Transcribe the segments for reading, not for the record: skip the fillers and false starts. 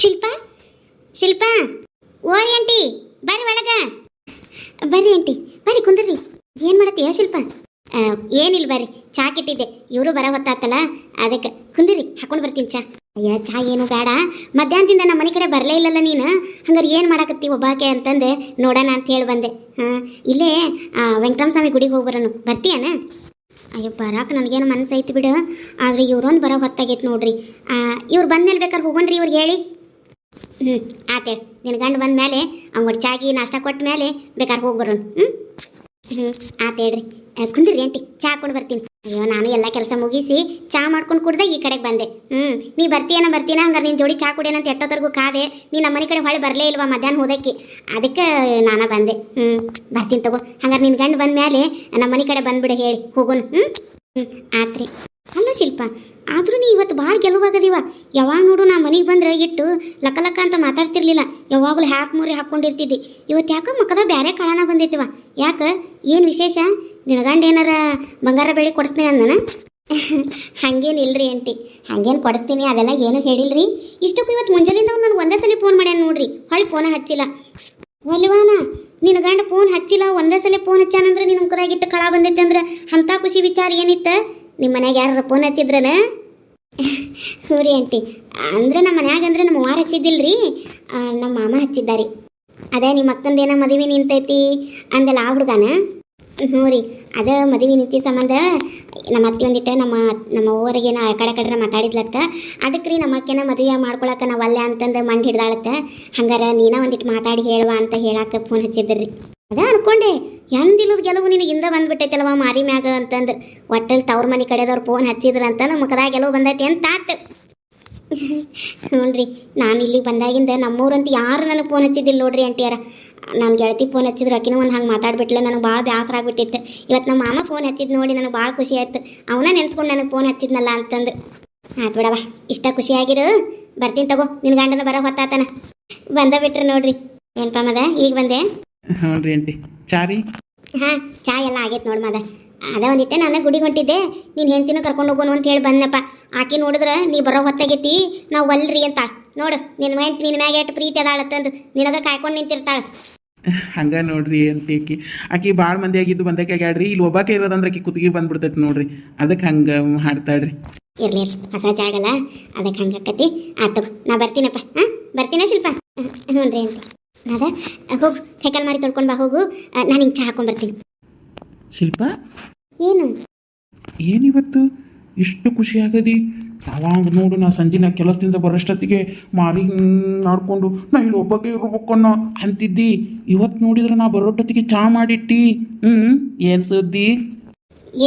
ಶಿಲ್ಪ ಶಿಲ್ಪ ಓರಿ ಆಂಟಿ ಬರ್ರಿ ಒಳಗ ಬರ್ರಿ ಆಂಟಿ ಬರ್ರಿ ಕುಂದ್ರಿ. ಏನು ಮಾಡತ್ತೀಯ ಶಿಲ್ಪ? ಏನಿಲ್ಲ ಬರ್ರಿ, ಚಾ ಕೆಟ್ಟಿದ್ದೆ, ಇವರು ಬರೋ ಹೊತ್ತಾತಲ್ಲ ಅದಕ್ಕೆ ಕುಂದಿರಿ ಹಾಕೊಂಡು ಬರ್ತೀನಿ ಚಾ. ಅಯ್ಯ ಚಾ ಏನು ಬೇಡ, ಮಧ್ಯಾಹ್ನದಿಂದ ನಮ್ಮ ಮನೆ ಕಡೆ ಬರಲೇ ಇಲ್ಲಲ್ಲ ನೀನು, ಹಂಗಾರೆ ಏನು ಮಾಡಕತ್ತಿ ಒಬ್ಬಾಕೆ ಅಂತಂದೆ ನೋಡೋಣ ಅಂತ ಹೇಳಿ ಬಂದೆ. ಹಾಂ ಇಲ್ಲೇ ವೆಂಕಟರಾಮಸ್ವಾಮಿ ಗುಡಿಗೆ ಹೋಗಿ ಬರೋಣ, ಬರ್ತೀಯನ? ಅಯ್ಯೋ ಬರಾಕ ನನಗೇನು ಮನಸ್ಸು ಐತಿ ಬಿಡು, ಆದರೆ ಇವ್ರೊಂದು ಬರೋ ಹೊತ್ತಾಗೈತೆ ನೋಡ್ರಿ. ಇವ್ರು ಬಂದ್ಮೇಲೆ ಬೇಕಾದ್ರೆ ಹೋಗೋಣ್ರಿ ಇವ್ರಿಗೆ ಹೇಳಿ. ಆತೇಳಿ ನಿನ್ನ ಗಂಡು ಬಂದ ಮೇಲೆ ಅವ್ನು ಚಾಗಿ ನಾಷ್ಟ ಕೊಟ್ಟ ಮೇಲೆ ಬೇಕಾದ್ರೆ ಹೋಗಿ ಬರೋಣ. ಆತೇಳ್ರಿ, ಕುಂದಿರಿ ಆಂಟಿ ಚಾ ಹಾಕೊಂಡು ಬರ್ತೀನಿ. ಅಯ್ಯೋ ನಾನು ಎಲ್ಲ ಕೆಲಸ ಮುಗಿಸಿ ಚಾ ಮಾಡ್ಕೊಂಡು ಕುಡ್ದೆ ಈ ಕಡೆಗೆ ಬಂದೆ. ನೀ ಬರ್ತೀಯನ ಹಂಗಾರೆ ನಿನ್ನ ಜೋಡಿ ಚಾ ಕುಡಿಯೋಣ ಅಂತ ಎಷ್ಟೊತ್ತರೆಗೂ ಕಾದೆ, ನೀ ನಮ್ಮ ಮನೆ ಕಡೆ ಹೊಳೆ ಬರಲೇ ಇಲ್ವಾ ಮಧ್ಯಾಹ್ನ ಹೋದಕ್ಕೆ, ಅದಕ್ಕೆ ನಾನು ಬಂದೆ. ಬರ್ತೀನಿ ತಗೋ, ಹಂಗಾರೆ ನಿನ್ನ ಗಂಡು ಬಂದ ಮೇಲೆ ನಮ್ಮ ಮನೆ ಕಡೆ ಬಂದ್ಬಿಡು ಹೇಳಿ ಹೋಗೋಣ. ಆತ್ರಿ. ಅಲ್ಲ ಶಿಲ್ಪ, ಆದರೂ ನೀ ಇವತ್ತು ಭಾಳ ಗೆಲುವಾಗದಿವ. ಯಾವಾಗ ನೋಡು ನಾ ಮನೆಗೆ ಬಂದ್ರೆ ಇಟ್ಟು ಲಕ್ಕ ಲಕ್ಕ ಅಂತ ಮಾತಾಡ್ತಿರ್ಲಿಲ್ಲ, ಯಾವಾಗಲೂ ಹ್ಯಾಪ್ ಮುರಿ ಹಾಕ್ಕೊಂಡಿರ್ತಿದ್ದಿ. ಇವತ್ತು ಯಾಕೆ ಮಕ್ಕದ ಬೇರೆ ಕಾಳನ ಬಂದೈತಿವ, ಯಾಕೆ ಏನು ವಿಶೇಷ? ನಿನಗಂಡು ಏನಾರ ಬಂಗಾರ ಬೆಳೆ ಕೊಡಿಸ್ತೀನಿ ಅಂದನ? ಹಾಗೇನಿಲ್ರಿ ಆಂಟಿ, ಹಾಗೇನು ಕೊಡಿಸ್ತೀನಿ ಅದೆಲ್ಲ ಏನೂ ಹೇಳಿಲ್ರಿ. ಇಷ್ಟಕ್ಕೂ ಇವತ್ತು ಮುಂಜಾನಿಂದ ಅವ್ನು ನನಗೆ ಒಂದೇ ಸಲ ಫೋನ್ ಮಾಡ್ಯಾನ ನೋಡ್ರಿ, ಹೊಳ್ಳಿ ಫೋನ ಹಚ್ಚಿಲ್ಲ. ಒಲ್ವಾನ ನಿನ್ನ ಗಂಡ ಫೋನ್ ಹಚ್ಚಿಲ್ಲ, ಒಂದೇ ಸಲ ಫೋನ್ ಹಚ್ಚಾನಂದ್ರೆ ನಿನ್ನ ಮುಖದಾಗಿಟ್ಟು ಕಳ ಬಂದೈತೆ ಅಂದ್ರೆ ಅಂಥ ಖುಷಿ ವಿಚಾರ ಏನಿತ್ತು? ನಿಮ್ಮ ಮನ್ಯಾಗ ಯಾರು ಫೋನ್ ಹಚ್ಚಿದ್ರನ? ಹ್ಞೂ ರೀ ಆಂಟಿ, ಅಂದರೆ ನಮ್ಮ ಮನ್ಯಾಗ ಅಂದ್ರೆ ನಮ್ಮ ಅವ್ವಾರು ಹಚ್ಚಿದ್ದಿಲ್ರಿ, ನಮ್ಮ ಮಾಮ ಹಚ್ಚಿದ್ದಾರೆ. ಅದೇ ನಿಮ್ಮ ಅಕ್ಕಂದೇನೋ ಮದುವೆ ನಿಂತೈತಿ ಅಂದೆಲ್ಲ ಆ ಹುಡುಗನ? ಹ್ಞೂ ರೀ, ಅದೇ ಮದುವೆ ನಿಂತಿ ಸಂಬಂಧ ನಮ್ಮ ಅತ್ತೆ ಒಂದಿಟ್ಟು ನಮ್ಮ ಊರಿಗೇನೋ ಆ ಕಡೆ ಮಾತಾಡಿದ್ಲತ್ತ, ಅದಕ್ಕೆ ರೀ ನಮ್ಮ ಅಕ್ಕೆನ ಮದುವೆ ಮಾಡ್ಕೊಳಕ್ಕೆ ನಾವು ಅಲ್ಲೇ ಅಂತಂದು ಮಂಡಿ ಹಿಡ್ದಾಳತ್ತ, ಹಂಗಾರೆ ನೀನ ಒಂದಿಟ್ಟು ಮಾತಾಡಿ ಹೇಳುವ ಅಂತ ಹೇಳಕ್ಕೆ ಫೋನ್ ಹಚ್ಚಿದ್ರಿ. ಅದೇ ಅನ್ಕೊಂಡೆ, ಎಂದಿಲ್ಲದ ಗೆಲುವು ನಿನಗಿಂದ ಬಂದ್ಬಿಟ್ಟೈತಲ್ವ ಮಾರಿ ಮ್ಯಾಗ ಅಂತಂದು. ಒಟ್ಟಲ್ಲಿ ತವ್ರ ಮನೆ ಕಡೆದವ್ರು ಫೋನ್ ಹಚ್ಚಿದ್ರು ಅಂತಂದು ಮುಖದಾಗ ಗೆಲುವು ಬಂದೈತಿ ಅಂತ ಆತು. ಹ್ಞೂ ರೀ, ನಾನು ಇಲ್ಲಿಗೆ ಬಂದಾಗಿಂದ ನಮ್ಮೂರಂತೂ ಯಾರು ನನಗೆ ಫೋನ್ ಹಚ್ಚಿದ್ದಿಲ್ಲ ನೋಡ್ರಿ ಆಂಟಿಯಾರ. ನಾನು ಗೆಳತಿ ಫೋನ್ ಹಚ್ಚಿದ್ರು ಆಕಿನೂ ಒಂದು ಹಂಗೆ ಮಾತಾಡ್ಬಿಟ್ಲೆ, ನನಗೆ ಭಾಳ ಬೇಸರ ಆಗ್ಬಿಟ್ಟಿತ್ತು. ಇವತ್ತು ನಮ್ಮ ಮಾಮ ಫೋನ್ ಹಚ್ಚಿದ್ದು ನೋಡಿ ನನಗೆ ಭಾಳ ಖುಷಿ ಆಯ್ತು, ಅವನ ನೆನ್ಸ್ಕೊಂಡು ನನಗೆ ಫೋನ್ ಹಚ್ಚಿದ್ನಲ್ಲ ಅಂತಂದು. ಆಯ್ತು ಬಿಡವ, ಇಷ್ಟ ಖುಷಿಯಾಗಿರು, ಬರ್ತೀನಿ ತಗೋ, ನಿನ್ನ ಗಂಡನ ಬರೋ ಹೊತ್ತಾತನ. ಬಂದ ಬಿಟ್ರೆ ನೋಡ್ರಿ. ಏನಪ್ಪ ಮದ ಈಗ ಬಂದೆ? ಹ್ಞೂ ರೀ ಆಂಟಿ, ಚಾ ರೀ? ಹಾಂ ಚಾ ಎಲ್ಲ ಆಗೈತೆ ನೋಡಿ ಮದ. ಅದೇ ಒಂದಿಟ್ಟೆ ನಾನು ಗುಡಿಗೆ ಹೊಂಟಿದ್ದೆ, ನೀನು ಹೆಂಡ್ತಿನೂ ಕರ್ಕೊಂಡು ಹೋಗೋನು ಅಂತ ಹೇಳಿ ಬಂದಪ್ಪ. ಆಕೆ ನೋಡಿದ್ರೆ ನೀ ಬರೋ ಹೊತ್ತಾಗೈತಿ, ನಾವು ಒಲ್ರಿ ಅಂತ ನೋಡು, ನಿನ್ನ ಹೆಂಡ್ತಿ ನಿನ್ನ ಮ್ಯಾಗ ಎಷ್ಟು ಪ್ರೀತಿ ಅದಾಳತ್ತಂದು ನಿನಗೆ ಕಾಯ್ಕೊಂಡು ನಿಂತಿರ್ತಾಳೆ. ಹಂಗೆ ನೋಡ್ರಿ ಅಂತ ಆಕಿ ಭಾಳ ಮಂದಿ ಆಗಿದ್ದು ಬಂದಕ್ಕೆ ಆಗ್ಯಾಡ್ರಿ, ಇಲ್ಲಿ ಒಬ್ಬಾಕೆ ಇರೋದಂದ್ರೆ ಆಕಿ ಕುತ್ತಿಗೆ ಬಂದ್ಬಿಡ್ತೈತೆ ನೋಡ್ರಿ, ಅದಕ್ಕೆ ಹಂಗೆ ಹಾಡ್ತಾಳ್ರಿ. ಇರ್ಲಿ ಹೊಸ ಜಾಗಲ್ಲ, ಅದಕ್ಕೆ ಹಂಗೆ ಆಕತಿ. ಆತು ನಾ ಬರ್ತೀನಪ್ಪ. ಬರ್ತೀನ ಶಿಲ್ಪ? ಹ್ಞೂ ರೀ ಅಂತ ಅದ ಹೋಗು, ಸೈಕಲ್ ಮಾರಿ ತೊಳ್ಕೊಂಡು ಬಾ ಹೋಗು, ನಾನು ಹಿಂಗೆ ಚಾ ಹಾಕೊಂಡ್ಬರ್ತೀನಿ. ಶಿಲ್ಪ ಏನು ಏನಿವತ್ತು ಇಷ್ಟು ಖುಷಿ ಆಗದಿ? ಅವಾಗ ನೋಡು, ನಾ ಸಂಜೆ ಕೆಲಸದಿಂದ ಬರೋಷ್ಟೊತ್ತಿಗೆ ಮಾರಿ ನಾಡ್ಕೊಂಡು ನಾ ಇಲ್ಲಿ ಒಬ್ಬಕ್ಕೆ ಇರ್ಬೇಕನ್ನೋ ಅಂತಿದ್ದಿ, ಇವತ್ತು ನೋಡಿದ್ರೆ ನಾ ಬರೋಷ್ಟೊತ್ತಿಗೆ ಚಾ ಮಾಡಿಟ್ಟಿ. ಏನು ಸುದ್ದಿ?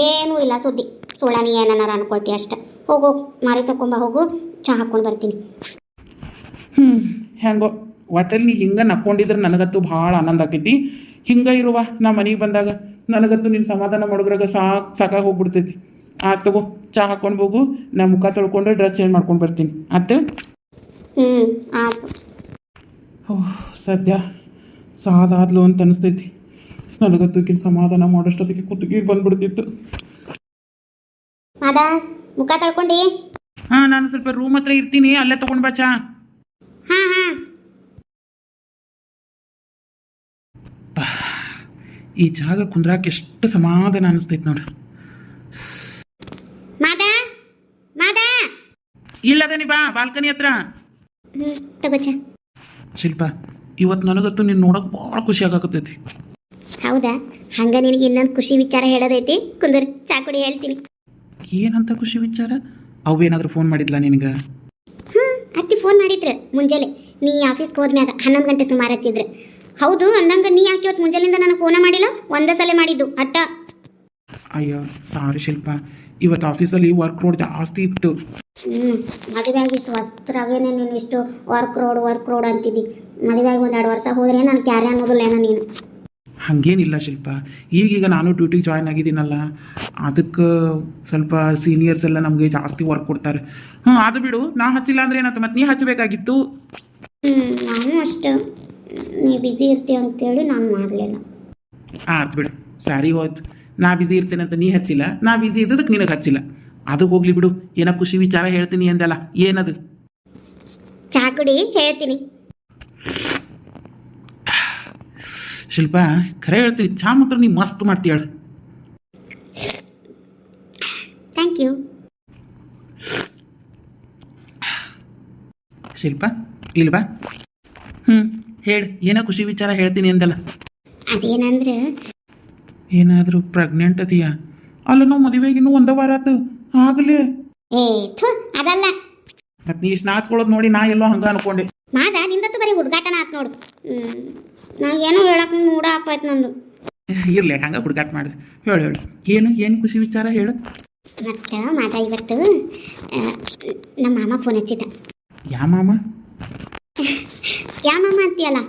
ಏನೂ ಇಲ್ಲ ಸುದ್ದಿ, ಸುಳ್ಳ ನೀ ಏನಾರ ಅನ್ಕೊಳ್ತೀಯ ಅಷ್ಟ. ಹೋಗು ಮಾರಿ ತಗೊಂಬ ಹೋಗು, ಚಾ ಹಾಕ್ಕೊಂಡು ಬರ್ತೀನಿ. ಹೆಂಗೋ ಒಟ್ಟಲ್ಲಿ ನೀ ಹಿಂಗೆ ನಕ್ಕೊಂಡಿದ್ರೆ ನನಗಂತೂ ಭಾಳ ಆನಂದ ಆಕೈತಿ. ಹಿಂಗೆ ಇರುವ ನಾ ಮನೆಗೆ ಬಂದಾಗ ನನಗಂತೂ ನೀನು ಸಮಾಧಾನ ಮಾಡಿದ್ರಾಗ ಸಾಕಾಗಿ ಹೋಗ್ಬಿಡ್ತೈತಿ. ಆಯ್ತು ತಗೋ, ಚಾ ಹಾಕ್ಕೊಂಡು ಹೋಗು, ನಾ ಮುಖ ತೊಳ್ಕೊಂಡು ಡ್ರೆಸ್ ಚೇಂಜ್ ಮಾಡ್ಕೊಂಡು ಬರ್ತೀನಿ. ಆಯ್ತು? ಆಯ್ತು. ಓಹ್ ಸದ್ಯ ಸಾದಾದ್ಲು ಅಂತ ಅನಿಸ್ತೈತಿ. ನನಗಂತೂ ಈಗಿನ ಸಮಾಧಾನ ಮಾಡೋಷ್ಟೊತ್ತಿಗೆ ಕುತ್ತಿಗೆ ಬಂದ್ಬಿಡ್ತಿತ್ತು. ಮಾದ ಮುಖ ತೊಳ್ಕೊಂಡು? ಹಾಂ, ನಾನು ಸ್ವಲ್ಪ ರೂಮ್ ಹತ್ರ ಇರ್ತೀನಿ, ಅಲ್ಲೇ ತೊಗೊಂಡು ಬಾ ಚಾ. ಹಾಂ. ಈ ಜಾಗ ಕುಂದ್ರಾಕ ಎಷ್ಟು ಸಮಾಧಾನ ಅನಿಸ್ತೈತಿ ನೋಡ್ರಿ. ಮಾದ ಇಲ್ಲದ ನೀ ಬಾ ಬಾಲ್ಕನಿ ಹತ್ರ. ತಗೋ ಚಾ. ಶಿಲ್ಪ, ಇವತ್ತು ನನಗಂತೂ ನೀನು ನೋಡೋಕೆ ಭಾಳ ಖುಷಿ ಆಗಾಕತ್ತೈತಿ. ಹೌದಾ? ಹಂಗ ನಿನಗೆ ಇನ್ನೊಂದು ಖುಷಿ ವಿಚಾರ ಹೇಳೋದೈತಿ, ಕುಂದರ್ ಚಾ ಕುಡಿ ಹೇಳ್ತೀನಿ. ಏನಂತ ಖುಷಿ ವಿಚಾರ? ಅವೇನಾದರೂ ಫೋನ್ ಮಾಡಿದ್ಲಾ ನಿನಗೆ? ಅತ್ತಿ ಫೋನ್ ಮಾಡಿದ್ರು ಮುಂಜಾನೆ, ನೀ ಆಫೀಸ್ಗೆ ಹೋದ್ಮ್ಯಾಗ 11 ಗಂಟೆ ಸುಮಾರು ಹಚ್ಚಿದ್ರು. ಹೌದು ಅಂದಂಗ ನೀ ಯಾಕೆ ಇವತ್ತು ಮುಂಜಾನೆಯಿಂದ ನನಗೆ ಫೋನ ಮಾಡಿಲ್ಲ? ಒಂದೇ ಸಲ ಮಾಡಿದ್ದು ಅಟ್ಟ. ಅಯ್ಯೋ ಸಾರಿ ಶಿಲ್ಪ, ಇವತ್ತು ಆಫೀಸಲ್ಲಿ ವರ್ಕ್ ಲೋಡ್ ಜಾಸ್ತಿ ಇತ್ತು. ಮದುವೆಯಾಗಿ ಇಷ್ಟು ವಸ್ತ್ರಾಗೇನೆ ನೀನು ಇಷ್ಟು ವರ್ಕ್ ರೋಡ್ ಅಂತಿದ್ದಿ. ಮದುವೆಯಾಗಿ 1-2 ವರ್ಷ ಹೋದ್ರೆ ನಾನು ಕ್ಯಾರೆ ಅನ್ನೋದಿಲ್ಲೇನೋ ನೀನು. ಹಾಗೇನಿಲ್ಲ ಶಿಲ್ಪ, ಈಗೀಗ ನಾನು ಡ್ಯೂಟಿಗೆ ಜಾಯ್ನ್ ಆಗಿದ್ದೀನಲ್ಲ, ಅದಕ್ಕೆ ಸ್ವಲ್ಪ ಸೀನಿಯರ್ಸ್ ಎಲ್ಲ ನಮಗೆ ಜಾಸ್ತಿ ವರ್ಕ್ ಕೊಡ್ತಾರೆ. ಅದು ಬಿಡು, ನಾ ಹಚ್ಚಿಲ್ಲ ಅಂದರೆ ಏನಾಯ್ತು, ಮತ್ತು ನೀ ಹಚ್ಚಬೇಕಾಗಿತ್ತು. ನಾನು ಅಷ್ಟು ನೀ ಬ್ಯುಸಿ ಇರ್ತೀಯ ಅಂತೇಳಿ ನಾನು ಮಾಡಲಿಲ್ಲ. ಆಯ್ತು ಬಿಡು, ಸಾರಿ ಹೋಯ್ತು. ನಾ ಬ್ಯುಸಿ ಇರ್ತೇನೆ ಅಂತ ನೀ ಹಚ್ಚಿಲ್ಲ, ನಾ ಬ್ಯುಸಿ ಇದ್ದದಕ್ಕೆ ನಿನಗೆ ಹಚ್ಚಿಲ್ಲ. ಅದು ಹೋಗ್ಲಿ ಬಿಡು, ಏನೋ ಖುಷಿ ವಿಚಾರ ಹೇಳ್ತೀನಿ ಅಂದಲ್ಲ, ಏನದು? ಚಾ ಕುಡಿ, ಹೇಳ್ತೀನಿ. ಶಿಲ್ಪ ಖರೆ ಹೇಳ್ತೀನಿ, ಚಾ ಮಾತ್ರ ನೀ ಮಸ್ತ್ ಮಾಡ್ತೀಯಳ. Thank you. ಶಿಲ್ಪ ಇಲ್ವಾ? ಹೇಳಿ, ಏನೋ ಖುಷಿ ವಿಚಾರ ಹೇಳ್ತೀನಿ ಅಂದಲ್ಲ. ಅದೇನಂದ್ರೆ ಏನಾದರೂ ಪ್ರೆಗ್ನೆಂಟ್ ಅದೀಯಾ? ಅಲ್ಲ, ನಾವು ಮದುವೆಗಿನ್ನೂ ಒಂದೇ ವಾರ ಆತು ಆಗಲೇ. ಏ ಥು, ಅದಲ್ಲ. ಮತ್ತು ನೀ ಇಷ್ಟು ನಾಚ್ಕೊಳ್ಳೋದು ನೋಡಿ ನಾ ಎಲ್ಲೋ ಹಂಗೆ ಅನ್ಕೊಂಡೆ. ಮಾದ ನಿಂದತ್ತು ಬರೀ ಹುಡುಗಾಟನ ಆತ್ ನೋಡು. ನಾವೇನೋ ಹೇಳಕ್ಕೆ ಮೂಡ ಆಪಾಯ್ತು ನಂದು. ಇರ್ಲಿ, ಹಂಗೆ ಹುಡುಗಾಟ ಮಾಡಿದೆ. ಹೇಳು ಏನು ಖುಷಿ ವಿಚಾರ ಹೇಳು. ಮತ್ತು ಮಾದ ಇವತ್ತು ನಮ್ಮ ಮಾಮ ಫೋನ್ ಹಚ್ಚಿದ್ದ. ಯಾ ಮಾಮ ಅಂತೀಯಲ್ಲ,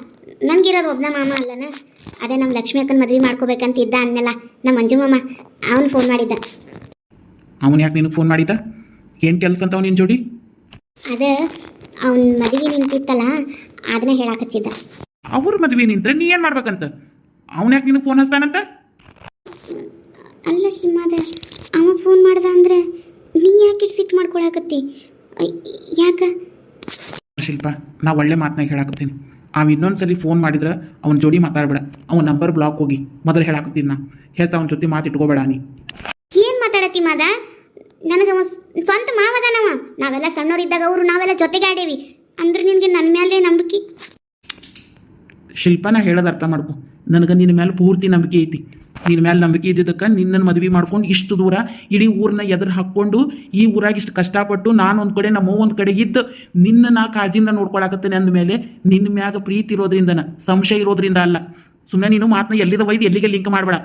ನನಗಿರೋದು ಒಬ್ಬನ ಮಾಮ ಅಲ್ಲನ. ಅದೇ ನಮ್ಮ ಲಕ್ಷ್ಮಿ ಅಕ್ಕನ ಮದುವೆ ಮಾಡ್ಕೋಬೇಕಂತ ಇದ್ದ ಅನ್ನಲ್ಲ ನಮ್ಮ ಮಂಜು ಮಾಮ. ಅವನು ಫೋನ್ ಮಾಡಿದ್ದ. ಅವನು ಯಾಕೆ ನಿನಗೆ ಫೋನ್ ಮಾಡಿದ್ದ? ಏನು ಕೆಲಸ ಅಂತ ನಿನ್ನ ಜೋಡಿ? ಅದೇ ಅವನ ಮದುವೆ ನಿಂತಿತ್ತಲ್ಲ, ಅದನ್ನ ಹೇಳಾಕಚ್ಚಿದ್ದ. ಅವ್ರ ಮದುವೆ ನಿಂತ್ರೆ ನೀ ಏನು ಮಾಡ್ಬೇಕಂತ? ಅವನು ಯಾಕೆ ನಿನಗೆ ಫೋನ್ ಹಚ್ತಾನಂತ? ಅಲ್ಲ ಶಿಮಾದ, ಅವ ಫೋನ್ ಮಾಡ್ದ ಅಂದ್ರೆ ನೀ ಯಾಕೆ ಸಿಟ್ಟು ಮಾಡ್ಕೊಳಕತ್ತಿ? ಯಾಕೆ? ಶಿಲ್ಪ, ನಾ ಒಳ್ಳೆ ಮಾತನಾಗ ಹೇಳಾಕತ್ತೀನಿ. ಅವ ಇನ್ನೊಂದು ಸರಿ ಫೋನ್ ಮಾಡಿದ್ರೆ ಅವನ ಜೋಡಿ ಮಾತಾಡಬೇಡ. ಅವನ ನಂಬರ್ ಬ್ಲಾಕ್ ಹೋಗಿ ಮೊದಲು ಹೇಳಾಕತ್ತೀನಿ. ನಾ ಹೇಳ್ತಾ ಅವನ ಜೊತೆ ಮಾತಿಟ್ಕೋಬೇಡ. ನೀ ಏನು ಮಾತಾಡತ್ತಿ ಮಾದ? ನನಗೆ ಸ್ವಂತ ಮಾವದನವ. ನಾವೆಲ್ಲ ಸಣ್ಣವರಿದ್ದಾಗ ನಾವೆಲ್ಲ ಜೊತೆಗೆ ಆಡೇವಿ. ಅಂದ್ರೆ ನಿನಗೆ ನನ್ನ ಮೇಲೆ ನಂಬಿಕೆ? ಶಿಲ್ಪ, ನಾ ಹೇಳೋದು ಅರ್ಥ ಮಾಡ್ಕೊ. ನನಗೆ ನಿನ್ನ ಮೇಲೆ ಪೂರ್ತಿ ನಂಬಿಕೆ ಐತಿ. ನಿನ್ನ ಮೇಲೆ ನಂಬಿಕೆ ಇದ್ದಿದ್ದಕ್ಕೆ ನಿನ್ನನ್ನು ಮದುವೆ ಮಾಡ್ಕೊಂಡು ಇಷ್ಟು ದೂರ ಇಡೀ ಊರನ್ನ ಎದುರು ಹಾಕ್ಕೊಂಡು ಈ ಊರಾಗ ಇಷ್ಟು ಕಷ್ಟಪಟ್ಟು ನಾನು ಒಂದು ಕಡೆ ನಮ್ಮ ಒಂದು ಕಡೆ ಇದ್ದು ನಿನ್ನ ನಾ ಕಾಜಿಂದ ನೋಡ್ಕೊಳಕತ್ತೇನೆ ಅಂದಮೇಲೆ ನಿನ್ನ ಮ್ಯಾಗ ಪ್ರೀತಿ ಇರೋದ್ರಿಂದನ, ಸಂಶಯ ಇರೋದ್ರಿಂದ ಅಲ್ಲ. ಸುಮ್ಮನೆ ನೀನು ಮಾತನ್ನ ಎಲ್ಲಿದ ಒಯ್ದು ಎಲ್ಲಿಗೆ ಲಿಂಕ್ ಮಾಡಬೇಡ.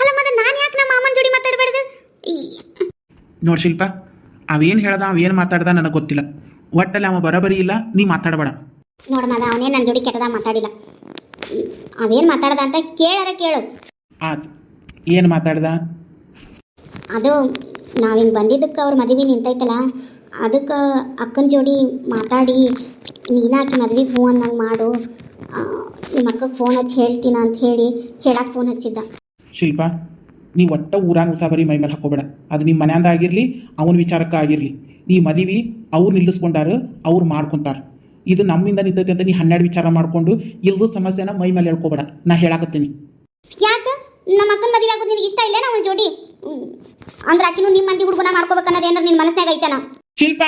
ಅಲ್ಲ ಮತ್ತೆ ನಾನು ಯಾಕೆ ನಮ್ಮ ಮಾಮನ ಜೋಡಿ ಮಾತಾಡಬಾರ್ದು? ನೋಡಿ ಶಿಲ್ಪ, ಅವೇನು ಹೇಳ್ದ ಅವೇನು ಮಾತಾಡ್ದ ನನಗೆ ಗೊತ್ತಿಲ್ಲ. ಒಟ್ಟಲ್ಲಿ ಅವ ಬರೋಬರಿ ಇಲ್ಲ, ನೀ ಮಾತಾಡಬೇಡ. ನೋಡ ಮಾದ, ಅವನೇ ನನ್ನ ಜೋಡಿ ಕೆಟ್ಟದಾಗ ಮಾತಾಡಿಲ್ಲ. ಅವೇನು ಮಾತಾಡ್ದ ಅಂತ ಕೇಳು. ಆಯ್ತು, ಏನು ಮಾತಾಡ್ದ? ಅದು ನಾವಿಂಗೆ ಬಂದಿದ್ದಕ್ಕೆ ಅವ್ರ ಮದುವೆ ನಿಂತೈತಲ್ಲ, ಅದಕ್ಕೆ ಅಕ್ಕನ ಜೋಡಿ ಮಾತಾಡಿ ನೀನಾಕಿ ಮದುವೆಗೆ ಹ್ಞೂ ಅನ್ನಂಗೆ ಮಾಡು, ನಿಮ್ಮ ಅಕ್ಕಗೆ ಫೋನ್ ಹಚ್ಚಿ ಹೇಳ್ತೀನ ಅಂತ ಹೇಳಕ್ಕೆ ಫೋನ್ ಹಚ್ಚಿದ್ದ. ಶಿಲ್ಪ, ನೀವು ಒಟ್ಟ ಊರಾಗ ಉಸಾಬರಿ ಮೈ ಮೇಲೆ ಹಾಕೋಬೇಡ. ಅದು ನಿಮ್ಮ ಮನೆಯಿಂದ ಆಗಿರಲಿ, ಅವನ ವಿಚಾರಕ್ಕೆ ಆಗಿರಲಿ. ನೀ ಮದುವೆ ಅವ್ರು ನಿಲ್ಲಿಸ್ಕೊಂಡಾರು, ಅವ್ರು ಮಾಡ್ಕೊತಾರೆ. ಇದು ನಮ್ಮಿಂದ ನಿಂತೈತೆ ಅಂತ ನೀ 12 ವಿಚಾರ ಮಾಡಿಕೊಂಡು ಇಲ್ಲದ ಸಮಸ್ಯೆನ ಮೈ ಮೇಲೆ ಹೇಳ್ಕೋಬೇಡ. ನಾ ಹೇಳಾಕತ್ತೀನಿ. ಯಾಕೆ ನಮ್ಮ ಅಕ್ಕನ ಮದುವೆ ಆಗೋದು ನಿನಗೆ ಇಷ್ಟ ಇಲ್ಲ? ಅವನ ಜೋಡಿ ಅಂದ್ರೆ ಆಕಿನೂ ನಿಮ್ಮ ಮಂದಿ ಹುಡುಗನ ಮಾಡ್ಕೋಬೇಕನ್ನೋದು ಏನಾರು ನಿನ್ನ ಮನಸ್ಸಿನಾಗ ಐತನ? ಶಿಲ್ಪ,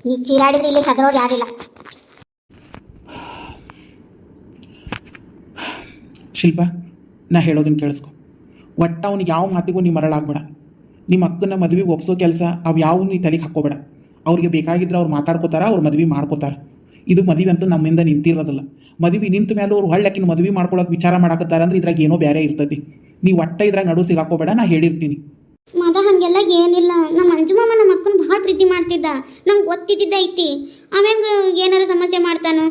ನೀ ಚೀರಾಡಿದ್ರೆ ಇಲ್ಲಿ ಕದ್ರೋರು ಯಾರಿಲ್ಲ. ಶಿಲ್ಪ, ನಾ ಹೇಳೋದನ್ನು ಕೇಳಿಸ್ಕೊ. ಒಟ್ಟ ಅವ್ನಿಗೆ ಯಾವ ಮಾತಿಗೂ ನೀ ಮರಳಾಗ್ಬೇಡ. ನಿಮ್ಮ ಅಕ್ಕನ ಮದುವೆಗೆ ಒಪ್ಸೋ ಕೆಲಸ ಅವು ಯಾವ ನೀ ತಲೆಗೆ ಹಾಕ್ಕೋಬೇಡ. ಅವ್ರಿಗೆ ಬೇಕಾಗಿದ್ರೆ ಅವ್ರು ಮಾತಾಡ್ಕೋತಾರ, ಅವ್ರು ಮದುವೆ ಮಾಡ್ಕೋತಾರೆ. ಇದು ಮದುವೆ ಅಂತೂ ನಮ್ಮಿಂದ ನಿಂತಿರೋದಿಲ್ಲ. ಮದುವೆ ನಿಂತ ಮೇಲೆ ಅವ್ರು ಹೊಳ್ಳಕ್ಕಿನ ಮದುವೆ ಮಾಡ್ಕೊಳಕ್ಕೆ ವಿಚಾರ ಮಾಡಕತ್ತಾರ ಅಂದ್ರೆ ಇದ್ರಾಗ ಏನೋ ಬೇರೆ ಇರ್ತೈತಿ. ನೀವು ಒಟ್ಟ ಇದ್ರಾಗ ನಡು ಸಿಗಾಕೋಬೇಡ. ನಾ ಹೇಳಿರ್ತೀನಿ. ಮದ ಹಾಗೆಲ್ಲ ಏನಿಲ್ಲ. ನಮ್ಮ ಮಂಜು ಮಾಮ ನಮ್ಮ ಅಕ್ಕನ ಭಾಳ ಪ್ರೀತಿ ಮಾಡ್ತಿದ್ದ, ನಂಗೆ ಗೊತ್ತಿದ್ದಿದ್ದ ಐತಿ. ಆಮ್ಯಾಗ ಏನಾರ ಸಮಸ್ಯೆ ಮಾಡ್ತಾನೋ,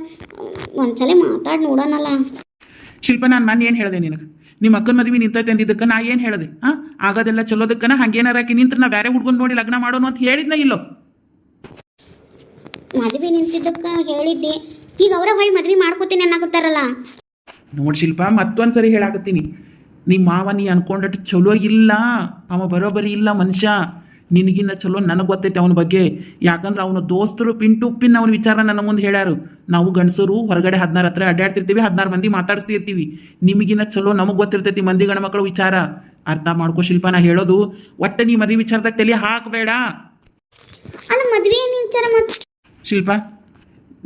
ಒಂದ್ಸಲ ಮಾತಾಡಿ ನೋಡೋಣಲ್ಲ. ಶಿಲ್ಪ, ನಾನು ಮೊನ್ನೆ ಏನು ಹೇಳಿದೆ ನಿನಗೆ? ನಿಮ್ಮ ಅಕ್ಕನ ಮದುವೆ ನಿಂತೈತೆ ಅಂದಿದ್ದಕ್ಕೆ ನಾ ಏನು ಹೇಳಿದೆ? ಆಗೋದೆಲ್ಲ ಚಲೋದಕ್ಕನ ಹಂಗೇನಾರ ಆಕಿ ನಿಂತ್ರೆ ನಾ ಬೇರೆ ಹುಡ್ಕೊಂಡು ನೋಡಿ ಲಗ್ನ ಮಾಡೋನು ಅಂತ ಹೇಳಿದ್ನ ಇಲ್ಲೋ? ಮದುವೆ ನಿಂತಿದ್ದಕ್ಕೆ ಹೇಳಿದ್ದೆ. ಈಗ ಅವರ ಹೊಳ್ಳಿ ಮದುವೆ ಮಾಡ್ಕೋತೀನಿ ಅನ್ನಕತ್ತಾರಲ್ಲ. ನೋಡಿ ಶಿಲ್ಪ, ಮತ್ತೊಂದು ಸರಿ ಹೇಳಾಕತ್ತೀನಿ. ನಿಮ್ಮ ಮಾವ ನೀ ಅನ್ಕೊಂಡಟ್ಟು ಚಲೋ ಇಲ್ಲ. ಅವ ಬರೋಬರಿ ಇಲ್ಲ ಮನುಷ್ಯ. ನಿನಗಿನ್ನ ಚಲೋ ನನಗೆ ಗೊತ್ತೈತೆ ಅವನ ಬಗ್ಗೆ. ಯಾಕಂದ್ರೆ ಅವನ ದೋಸ್ತರು ಪಿನ್ ಅವನ ವಿಚಾರ ನನ್ನ ಮುಂದೆ ಹೇಳ್ಯಾರು. ನಾವು ಗಂಡಸರು ಹೊರಗಡೆ 16 ಹತ್ರ ಅಡ್ಡಾಡ್ತಿರ್ತೀವಿ, 16 ಮಂದಿ ಮಾತಾಡಿಸ್ತಿರ್ತೀವಿ. ನಿಮಗಿನ್ನ ಚಲೋ ನಮಗೆ ಗೊತ್ತಿರ್ತೈತಿ ಮಂದಿ ಗಣ ಮಕ್ಕಳು ವಿಚಾರ. ಅರ್ಥ ಮಾಡ್ಕೋ ಶಿಲ್ಪ, ನಾ ಹೇಳೋದು. ಒಟ್ಟ ನೀ ಮದುವೆ ವಿಚಾರದಾಗ ತಲೆ ಹಾಕಬೇಡ. ಅಲ್ಲ ಮದುವೆ ವಿಚಾರ ಮತ್ತೆ ಶಿಲ್ಪ,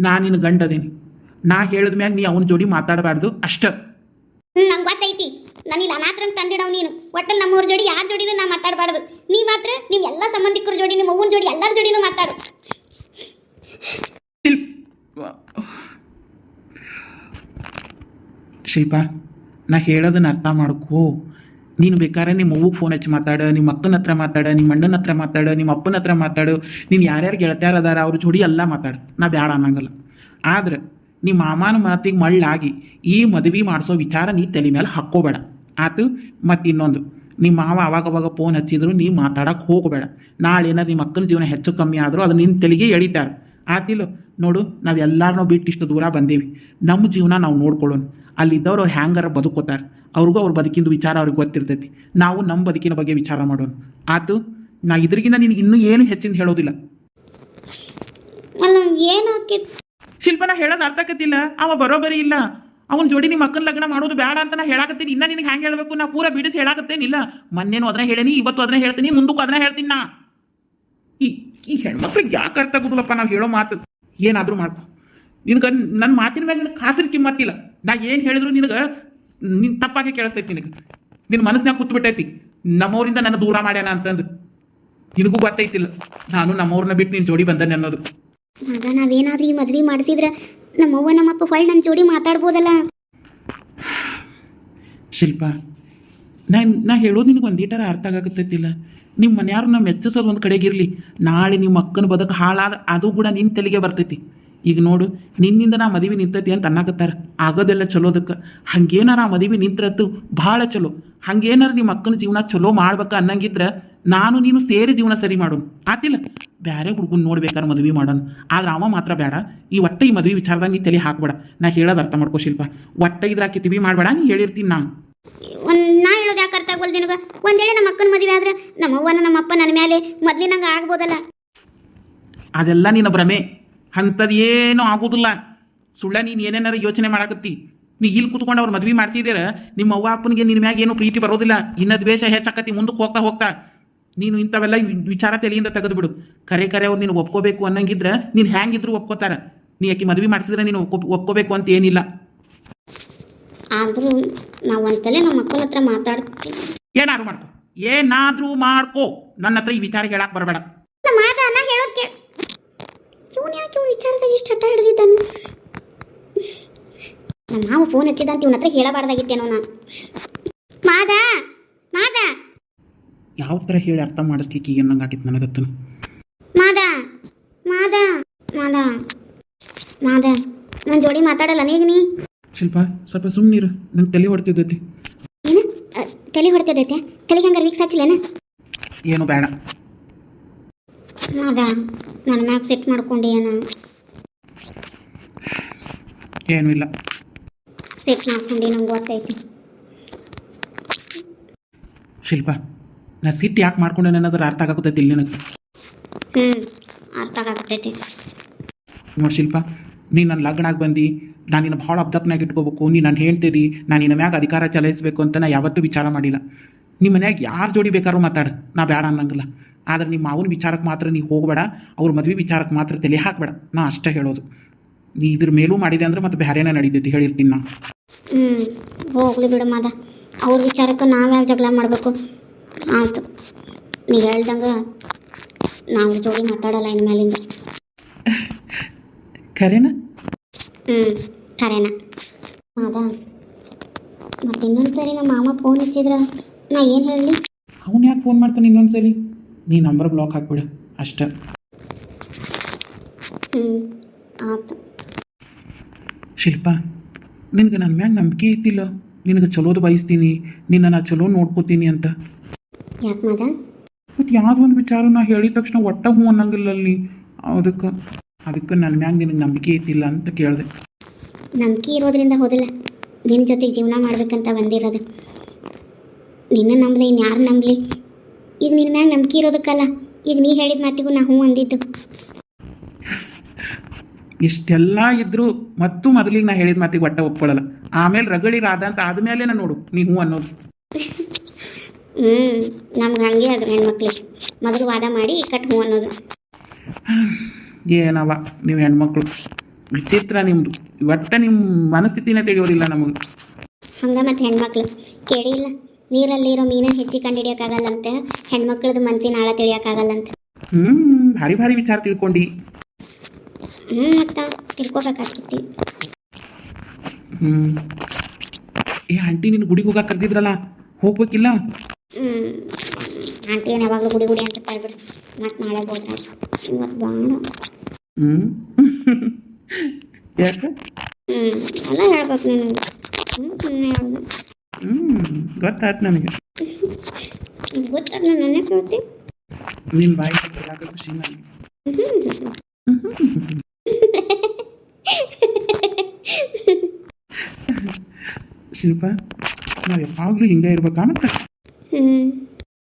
ನಾ ನಿನ್ನ ಗಂಡದೇನಿ. ನಾ ಹೇಳಿದ ಮ್ಯಾಗ ನೀ ಅವನ ಜೋಡಿ ಮಾತಾಡಬಾರ್ದು ಅಷ್ಟ. ನಂಗೆ ಗೊತ್ತೈತಿ. ನಾನಿಲ್ಲ ಅನಾಥರಂಗೆ ತಂದಿಡವ್ ನೀನು. ಒಟ್ಟಲ್ಲಿ ನಮ್ಮವ್ರ ಜೋಡಿ ಯಾರ ಜೋಡಿನೂ ನಾ ಮಾತಾಡಬಾರ್ದು. ನೀ ಮಾತ್ರ ನೀವು ಎಲ್ಲ ಸಂಬಂಧಿಕರ ಜೋಡಿ, ನಿಮ್ಮ ಅವ್ವನ ಜೋಡಿ, ಎಲ್ಲರ ಜೋಡಿನೂ ಮಾತಾಡು. ಶಿಲ್ಪ, ನಾ ಹೇಳೋದನ್ನ ಅರ್ಥ ಮಾಡ್ಕೋ. ನೀನು ಬೇಕಾದ್ರೆ ನಿಮ್ಮ ಅವ್ವಗೆ ಫೋನ್ ಹಚ್ಚಿ ಮಾತಾಡು, ನಿಮ್ಮ ಅಕ್ಕನ ಹತ್ರ ಮಾತಾಡು, ನಿಮ್ಮ ಅಣ್ಣನ ಹತ್ರ ಮಾತಾಡು, ನಿಮ್ಮ ಅಪ್ಪನ ಹತ್ರ ಮಾತಾಡು, ನೀನು ಯಾರ್ಯಾರು ಗೆಳತ್ಯಾರ ಅದಾರ ಅವ್ರ ಜೋಡಿ ಎಲ್ಲ ಮಾತಾಡು. ನಾ ಬ್ಯಾಡ ಅನ್ನಂಗಲ್ಲ. ಆದ್ರೆ ನಿಮ್ಮ ಮಾಮನ ಮಾತಿಗೆ ಮಳ್ಳಾಗಿ ಈ ಮದುವೆ ಮಾಡಿಸೋ ವಿಚಾರ ನೀ ತಲೆ ಮೇಲೆ ಹಾಕ್ಕೋಬೇಡ ಆತು. ಮತ್ತು ಇನ್ನೊಂದು, ನಿಮ್ಮ ಮಾವ ಅವಾಗವಾಗ ಫೋನ್ ಹಚ್ಚಿದ್ರು ನೀ ಮಾತಾಡಕ್ಕೆ ಹೋಗಬೇಡ. ನಾಳೆ ಏನಾದ್ರು ನಿಮ್ಮ ಅಕ್ಕನ ಜೀವನ ಹೆಚ್ಚು ಕಮ್ಮಿ ಆದರೂ ಅದು ನಿನ್ನ ತಲೆಗೆ ಎಳಿತಾರೆ ಆತಿಲ್ಲ. ನೋಡು, ನಾವೆಲ್ಲರನ್ನೂ ಬಿಟ್ಟು ಇಷ್ಟು ದೂರ ಬಂದೇವಿ. ನಮ್ಮ ಜೀವನ ನಾವು ನೋಡ್ಕೊಳ್ಳೋಣ. ಅಲ್ಲಿದ್ದವ್ರು ಅವ್ರು ಹ್ಯಾಂಗಾರ ಬದುಕೋತಾರೆ. ಅವ್ರಿಗೂ ಅವ್ರ ಬದುಕಿಂದು ವಿಚಾರ ಅವ್ರಿಗೆ ಗೊತ್ತಿರ್ತೈತಿ. ನಾವು ನಮ್ಮ ಬದುಕಿನ ಬಗ್ಗೆ ವಿಚಾರ ಮಾಡೋಣ ಆತು. ನಾ ಇದ್ರಿಗಿನ್ನ ನಿನಗೆ ಇನ್ನೂ ಏನು ಹೆಚ್ಚಿಂದ ಹೇಳೋದಿಲ್ಲ. ಅಲ್ಲ ಏನು ಹಾಕಿತ್ತು? ಶಿಲ್ಪ ನಾ ಹೇಳೋದು ಅರ್ಥ ಆಕತಿಲ್ಲ. ಅವ ಬರೋಬರಿ ಇಲ್ಲ. ಅವನ ಜೋಡಿ ನಿಮ್ಮ ಅಕ್ಕನ ಲಗ್ನ ಮಾಡೋದು ಬೇಡ ಅಂತ ನಾ ಹೇಳಾಕತ್ತೀನಿ. ಇನ್ನ ನಿನಗೆ ಹ್ಯಾಂಗೆ ಹೇಳ್ಬೇಕು? ನಾ ಪೂರ ಬಿಡಿಸಿ ಹೇಳಾಕತ್ತೇನಿಲ್ಲ. ಮೊನ್ನೇನು ಅದನ್ನ ಹೇಳೀನಿ, ಇವತ್ತು ಅದನ್ನ ಹೇಳ್ತೀನಿ, ಮುಂದಕ್ಕೂ ಅದನ್ನ ಹೇಳ್ತೀನಿ ನಾ. ಈ ಹೆಣ್ಮಕ್ಳಿಗೆ ಯಾಕೆ ಅರ್ಥ ಆಗುದಿಲ್ಲಪ್ಪ ನಾವು ಹೇಳೋ ಮಾತು? ಏನಾದರೂ ಮಾಡ್ಕೊ. ನಿನಗೆ ನನ್ನ ಮಾತಿನ ಮೇಲೆ ನಿನಗೆ ಖಾಸರಿ ಕಿಮ್ಮತ್ತಿಲ್ಲ. ನಾ ಏನು ಹೇಳಿದ್ರು ನಿನಗೆ ನಿನ್ನ ತಪ್ಪಾಗಿ ಕೇಳಿಸ್ತೈತಿ. ನಿನ್ನ ಮನಸ್ಸಿನಾಗ ಕೂತ್ಬಿಟ್ಟೈತಿ ನಮ್ಮವರಿಂದ ನನ್ನ ದೂರ ಮಾಡ್ಯಾನ ಅಂತಂದು. ನಿನಗೂ ಗೊತ್ತೈತಿಲ್ಲ ನಾನು ನಮ್ಮವ್ರನ್ನ ಬಿಟ್ಟು ನಿನ್ನ ಜೋಡಿ ಬಂದನೆ ಅನ್ನೋದು. ಮಗ ನಾವೇನಾದ್ರೂ ಈ ಮದ್ವೆ ಮಾಡಿಸಿದ್ರೆ ನಮ್ಮವ್ವ ನಮ್ಮಪ್ಪ ಹೊಳ್ ನನ್ನ ಜೋಡಿ ಮಾತಾಡ್ಬೋದಲ್ಲ. ಶಿಲ್ಪ, ನಾ ಹೇಳೋದು ನಿನಗೆ ಒಂದೀಟಾರ ಅರ್ಥ ಆಗಕತ್ತೈತಿಲ್ಲ. ನಿಮ್ಮ ಮನೆಯಾರು ನಮ್ಮ ಮೆಚ್ಚಿಸೋದು ಒಂದು ಕಡೆಗಿರಲಿ, ನಾಳೆ ನಿಮ್ಮ ಅಕ್ಕನ ಬದುಕು ಹಾಳಾದ ಅದು ಕೂಡ ನಿನ್ನ ತಲೆಗೆ ಬರ್ತೈತಿ. ಈಗ ನೋಡು, ನಿನ್ನಿಂದ ನಾ ಮದುವೆ ನಿಂತೈತಿ ಅಂತ ಅನ್ನಕತ್ತಾರ. ಆಗೋದೆಲ್ಲ ಚಲೋದಕ್ಕೆ. ಹಂಗೇನಾರ ಆ ಮದುವೆ ನಿಂತ್ರತ್ತು ಭಾಳ ಚಲೋ. ಹಂಗೇನಾರ ನಿಮ್ಮ ಅಕ್ಕನ ಜೀವನ ಚಲೋ ಮಾಡ್ಬೇಕು ಅನ್ನಂಗಿದ್ರೆ ನಾನು ನೀನು ಸೇರಿ ಜೀವನ ಸರಿ ಮಾಡೋಣ ಆತಿಲ್ಲ. ಬೇರೆ ಹುಡುಗನ ನೋಡ್ಬೇಕಾದ್ರೆ ಮದುವೆ ಮಾಡೋಣ. ಆದ್ರೆ ಅವ ಮಾತ್ರ ಬೇಡ. ಈ ಮದುವೆ ವಿಚಾರದಾಗ ನೀ ತಲೆ ಹಾಕ್ಬೇಡ. ನಾ ಹೇಳೋದು ಅರ್ಥ ಮಾಡ್ಕೋ ಶಿಲ್ಪ. ಇದ್ರಾಕಿ ತಿವಿ ಮಾಡಬೇಡ. ನೀ ಹೇಳಿರ್ತೀನಿ ನಾನು. ನಾ ಹೇಳೋದು ಯಾಕೆ ಅರ್ಥ ಆಗೋಲ್ ನಿನಗೆ? ಒಂದೇಳೆ ನಮ್ಮ ಅಕ್ಕನ ಮದುವೆ ಆದ್ರೆ ನಮ್ಮವ್ವನ ನಮ್ಮಪ್ಪ ನನ್ನ ಮೇಲೆ ಮೊದ್ಲಿನಂಗೆ ಆಗ್ಬೋದಲ್ಲ. ಅದೆಲ್ಲ ನಿನ್ನ ಭ್ರಮೆ. ಅಂಥದ್ದು ಏನೂ ಆಗೋದಿಲ್ಲ. ಸುಳ್ಳ ನೀನು ಏನೇನಾರು ಯೋಚನೆ ಮಾಡಾಕತ್ತಿ. ನೀ ಇಲ್ಲಿ ಕೂತ್ಕೊಂಡು ಅವ್ರು ಮದುವೆ ಮಾಡ್ತಿದ್ದೀರ, ನಿಮ್ಮ ಅವ್ವ ಅಪ್ಪನಿಗೆ ನಿನ್ನ ಮ್ಯಾಗ ಏನೂ ಪ್ರೀತಿ ಬರೋದಿಲ್ಲ. ಇನ್ನ ದ್ವೇಷ ಹೆಚ್ಚಾಕತಿ ಮುಂದಕ್ಕೆ ಹೋಗ್ತಾ ಹೋಗ್ತಾ. ನೀನು ಇಂಥವೆಲ್ಲ ವಿಚಾರ ತಲೆಯಿಂದ ತೆಗೆದುಬಿಡು. ಕರೆ ಅವ್ರು ನೀನು ಒಪ್ಕೋಬೇಕು ಅನ್ನಂಗಿದ್ರೆ ನೀನು ಹ್ಯಾಂಗಿದ್ರು ಒಪ್ಕೋತಾರ. ನೀ ಯಾಕೆ ಮದುವೆ ಮಾಡಿಸಿದ್ರೆ ನೀನು ಒಪ್ಕೋಬೇಕು ಅಂತ ಏನಿಲ್ಲ. ಆದರೂ ನಾವು ಒಂದ್ಸಲ ನಮ್ಮ ಮಕ್ಕಳ ಹತ್ರ ಮಾತಾಡ್ತೀವಿ. ಏನಾದರೂ ಮಾಡ್ಕೋ. ನನ್ನ ಹತ್ರ ಈ ವಿಚಾರ ಹೇಳಕ್ಕೆ ಬರಬೇಡ. ಮಾದ ನಾ ಹೇಳೋದಕ್ಕೆ ಇವನು ಯಾಕೆ ಇವ್ನ ವಿಚಾರದಾಗ ಇಷ್ಟು ಹಠ ಹಿಡಿದಿದ್ದಾನು? ನಮ್ಮ ಮಾವ ಫೋನ್ ಹಚ್ಚಿದಂತ ಇವನ ಹತ್ರ ಹೇಳಬಾರ್ದಾಗಿತ್ತೇನೋ ನಾ. ಮಾದ ಮಾದ ಯಾವ ಥರ ಹೇಳಿ ಅರ್ಥ ಮಾಡಿಸ್ಲಿಕ್ಕೆ ಏನಂಗಾಗಿತ್ತು ನನಗತ್ತನು. ಮಾದ ಮಾದ ಮಾದ ಮಾದ ನನ್ನ ಜೋಡಿ ಮಾತಾಡಲ್ಲ ನೀಗ ನೀ. ಶಿಲ್ಪ, ಸ್ವಲ್ಪ ಸುಮ್ಮನಿರು. ನಂಗೆ ತಲೆ ಹೊಡ್ತಿದ್ದೈತಿ. ಏನು ತಲೆ ಹೊಡ್ತಿದ್ದೈತೆ? ತಲೆಗೆ ಹಂಗಾರೆ ವೀಕ್ಸ್ ಹಚ್ಚಿಲ್ಲೇನ? ಏನು ಬೇಡ. ಮಾದ ನನ್ನ ಮ್ಯಾಗ ಸೆಟ್ ಮಾಡ್ಕೊಂಡೆ ಏನ? ಏನೂ ಇಲ್ಲ. ಸೆಟ್ ಮಾಡ್ಕೊಂಡೆ, ನಂಗೆ ಗೊತ್ತೈತಿ. ಶಿಲ್ಪ, ನಾ ಸಿಟ್ಟು ಯಾಕೆ ಮಾಡ್ಕೊಂಡೆ ಅನ್ನೋದ್ರ ಅರ್ಥ ಆಗಾಕತ್ತೈತಿ ಇಲ್ಲಿ ನನಗೆ. ಅರ್ಥ ಆಗತೈತಿ. ನೋಡಿ ಶಿಲ್ಪ, ನೀನು ನನ್ನ ಲಗ್ನಾಗಿ ಬಂದು ನಾನು ನಿನ್ನ ಭಾಳ ಅಬ್ದಪ್ನಾಗ ಇಟ್ಕೋಬೇಕು, ನೀನು ನಾನು ಹೇಳ್ತೀರಿ ನಾನು ನಿನ್ನ ಮ್ಯಾಗ ಅಧಿಕಾರ ಚಲಾಯಿಸಬೇಕು ಅಂತ ನಾ ಯಾವತ್ತೂ ವಿಚಾರ ಮಾಡಿಲ್ಲ. ನಿಮ್ಮ ಮನ್ಯಾಗ ಯಾರು ಜೋಡಿ ಬೇಕಾದ್ರೂ ಮಾತಾಡು, ನಾ ಬೇಡ ಅನ್ನಂಗಿಲ್ಲ. ಆದರೆ ನಿಮ್ಮ ಅವನ ವಿಚಾರಕ್ಕೆ ಮಾತ್ರ ನೀ ಹೋಗಬೇಡ. ಅವ್ರ ಮದುವೆ ವಿಚಾರಕ್ಕೆ ಮಾತ್ರ ತಲೆ ಹಾಕಬೇಡ. ನಾ ಅಷ್ಟೇ ಹೇಳೋದು. ನೀ ಇದ್ರ ಮೇಲೂ ಮಾಡಿದೆ ಅಂದ್ರೆ ಮತ್ತೆ ಬೇರೆನೇ ನಡೀತೈತಿ ಹೇಳಿರ್ತೀನಿ ನಾ. ಹೋಗ್ಲಿ ಬಿಡು ಮಾದ. ಅವ್ರ ವಿಚಾರಕ್ಕೆ ನಾವ್ಯಾವ ಜಗಳ ಮಾಡಬೇಕು? ಆಯ್ತು, ನೀವು ಹೇಳ್ದಂಗೆ ನಾವು ಜೋಡಿ ಮಾತಾಡಲ್ಲ ಇನ್ನು ಮೇಲಿಂದ. ಖರೇನಾ? ಖರೇನಾ ಮಾದ. ಮತ್ತೆ ಇನ್ನೊಂದು ಸರಿ ನಮ್ಮ ಮಾಮ ಫೋನ್ ಹಚ್ಚಿದ್ರೆ ನಾ ಏನು ಹೇಳಲಿ? ಅವನು ಯಾಕೆ ಫೋನ್ ಮಾಡ್ತಾನೆ ಇನ್ನೊಂದು ಸರಿ? ನೀ ನಂಬರ್ ಬ್ಲಾಕ್ ಹಾಕ್ಬಿಡು ಅಷ್ಟೇ. ಆಯ್ತು. ಶಿಲ್ಪ, ನಿನಗೆ ನನ್ನ ಮ್ಯಾಗ ನಂಬಿಕೆ ಐತಿಲ್ಲ? ನಿನಗೆ ಚಲೋದು ಬಯಸ್ತೀನಿ, ನಿನ್ನ ನಾ ಚಲೋ ನೋಡ್ಕೋತೀನಿ ಅಂತ. ಯಾಕೆ ಮಾದ? ಮತ್ತು ಯಾವುದೋ ಒಂದು ವಿಚಾರ ನಾ ಹೇಳಿದ ತಕ್ಷಣ ಒಟ್ಟ ಹ್ಞೂ ಅನ್ನಂಗಿಲ್ಲ ಅಲ್ಲಿ. ಅದಕ್ಕೆ ನನ್ನ ಮ್ಯಾಗ ನಿನಗೆ ನಂಬಿಕೆ ಐತಿಲ್ಲ ಅಂತ ಕೇಳಿದೆ. ನಂಬಿಕೆ ಇರೋದ್ರಿಂದ ಹೋದಿಲ್ಲ ನಿನ್ನ ಜೊತೆಗೆ ಜೀವನ ಮಾಡ್ಬೇಕಂತ ಬಂದಿರೋದು. ನಿನ್ನ ನಂಬಲಿ ಇನ್ಯಾರು ನಂಬಲಿ? ಈಗ ನಿನ್ನ ಮ್ಯಾಗ ನಂಬಿಕೆ ಇರೋದಕ್ಕಲ್ಲ, ಈಗ ನೀ ಹೇಳಿದ ಮಾತಿಗೂ ನಾ ಹ್ಞೂ ಅಂದಿದ್ದು. ಇಷ್ಟೆಲ್ಲ ಇದ್ದರೂ ಮತ್ತು ಮೊದಲಿಗೆ ನಾ ಹೇಳಿದ ಮಾತಿಗೆ ಒಟ್ಟ ಒಪ್ಕೊಳ್ಳಲ್ಲ. ಆಮೇಲೆ ರಗಳಿ ರಾಧ ಅಂತ ಆದಮೇಲೆ ನಾ ನೋಡು ನೀ ಹ್ಞೂ ಅನ್ನೋದು. ನಮ್ಗೆ ಹಂಗೆ ಅದು ಹೆಣ್ಮಕ್ಳಿಗೆ ಮೊದಲು ವಾದ ಮಾಡಿ ಕಟ್ ಹ್ಞೂ ಅನ್ನೋದು. ಏನವ ನೀವು ಹೆಣ್ಮಕ್ಳು ವಿಚಿತ್ರ. ನಿಮ್ಮದು ಒಟ್ಟ ನಿಮ್ಮ ಮನಸ್ಥಿತಿನೇ ತಿಳಿಯೋದಿಲ್ಲ ನಮಗೆ. ಹಂಗೆ ಮತ್ತು ಹೆಣ್ಮಕ್ಳು ಕೇಳಿ ಇಲ್ಲ, ನೀರಲ್ಲಿರೋ ಮೀನ ಹೆಚ್ಚಿ ಕಂಡು ಹಿಡಿಯೋಕ್ಕಾಗಲ್ಲಂತೆ, ಹೆಣ್ಮಕ್ಳದ್ದು ಮನಸ್ಸಿನ ಆಳ ತಿಳಿಯೋಕ್ಕಾಗಲ್ಲಂತೆ. ಭಾರಿ ಭಾರಿ ವಿಚಾರ ತಿಳ್ಕೊಂಡು. ಮತ್ತು ತಿಳ್ಕೊಬೇಕಾಗ್ತೈತಿ. ಏ ಆಂಟಿ, ನಿನ್ನ ಗುಡಿಗೆ ಹೋಗಕ್ಕೆ ಕರೆದಿದ್ರಲ್ಲ, ಹೋಗ್ಬೇಕಿಲ್ಲ? ಆಂಟಿ ಏನು ಯಾವಾಗಲೂ ಗುಡಿ ಗುಡಿ ಅಂತ ಬಿಡು. ಮತ್ತು ನಾಳೆ ಹೋದ್ರೆ ಇವತ್ತು ಬಾಣ. ಯಾಕೆ? ಎಲ್ಲ ಹೇಳ್ಬೇಕು ನೀನು. ಸುಮ್ಮನೆ ಹೇಳ್ದೆ. ಗೊತ್ತಾಯ್ತು ನನಗೆ. ಗೊತ್ತಾದ ನನ್ನೇ ಕೇಳ್ತಿ. ನಿನ್ನ ಬಾಯಿ ಖುಷಿ ನನಗೆ. ಶಿಲ್ಪ, ನಾವು ಯಾವಾಗಲೂ ಹಿಂಗೆ ಇರ್ಬೇಕಾ ಮತ್ತೆ?